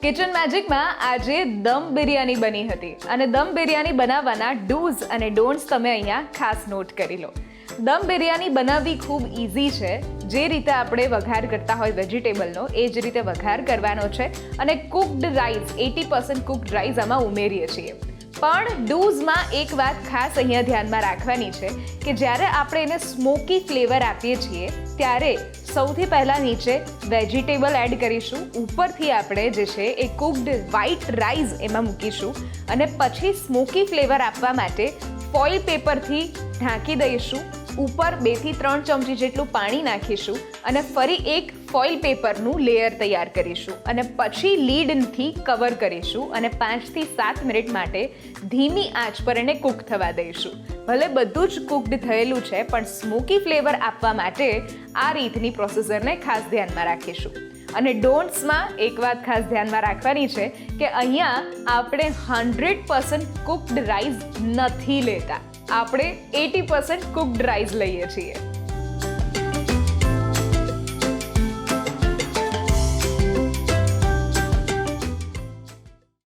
Kitchen મેજિકમાં આજે દમ બિરયાની બની હતી અને દમ બિરયાની બનાવવાના ડૂઝ અને ડોન્ટ્સ તમે અહીંયા ખાસ નોટ કરી લો. દમ બિરયાની બનાવવી ખૂબ ઇઝી છે. જે રીતે આપણે વઘાર કરતા હોય વેજીટેબલનો એ જ રીતે વઘાર કરવાનો છે અને કુકડ રાઈસ 80% કુકડ રાઈસ આમાં ઉમેરીએ છીએ. પણ ડૂઝમાં એક વાત ખાસ અહીંયા ધ્યાનમાં રાખવાની છે કે જ્યારે આપણે એને સ્મોકી ફ્લેવર આપીએ છીએ ત્યારે સૌથી પહેલાં નીચે વેજીટેબલ એડ કરીશું, ઉપરથી આપણે જે છે એ કુકડ વ્હાઈટ રાઈસ એમાં મૂકીશું અને પછી સ્મોકી ફ્લેવર આપવા માટે ફોઇલ પેપરથી ઢાંકી દઈશું. ઉપર 2 થી 3 ચમચી જેટલું પાણી નાખીશું અને ફરી એક ફોઇલ પેપરનું લેયર તૈયાર કરીશું અને પછી લીડથી કવર કરીશું અને 5 થી 7 મિનિટ માટે ધીમી આંચ પર એને કૂક થવા દઈશું. ભલે બધું જ કુકડ થયેલું છે પણ સ્મોકી ફ્લેવર આપવા માટે આ રીતની પ્રોસેસરને ખાસ ધ્યાનમાં રાખીશું. અને ડોન્ટ્સમાં એક વાત ખાસ ધ્યાનમાં રાખવાની છે કે અહીંયા આપણે 100% કુકડ રાઈસ નથી લેતા, આપણે 80% કુકડ રાઈસ લઈએ છીએ.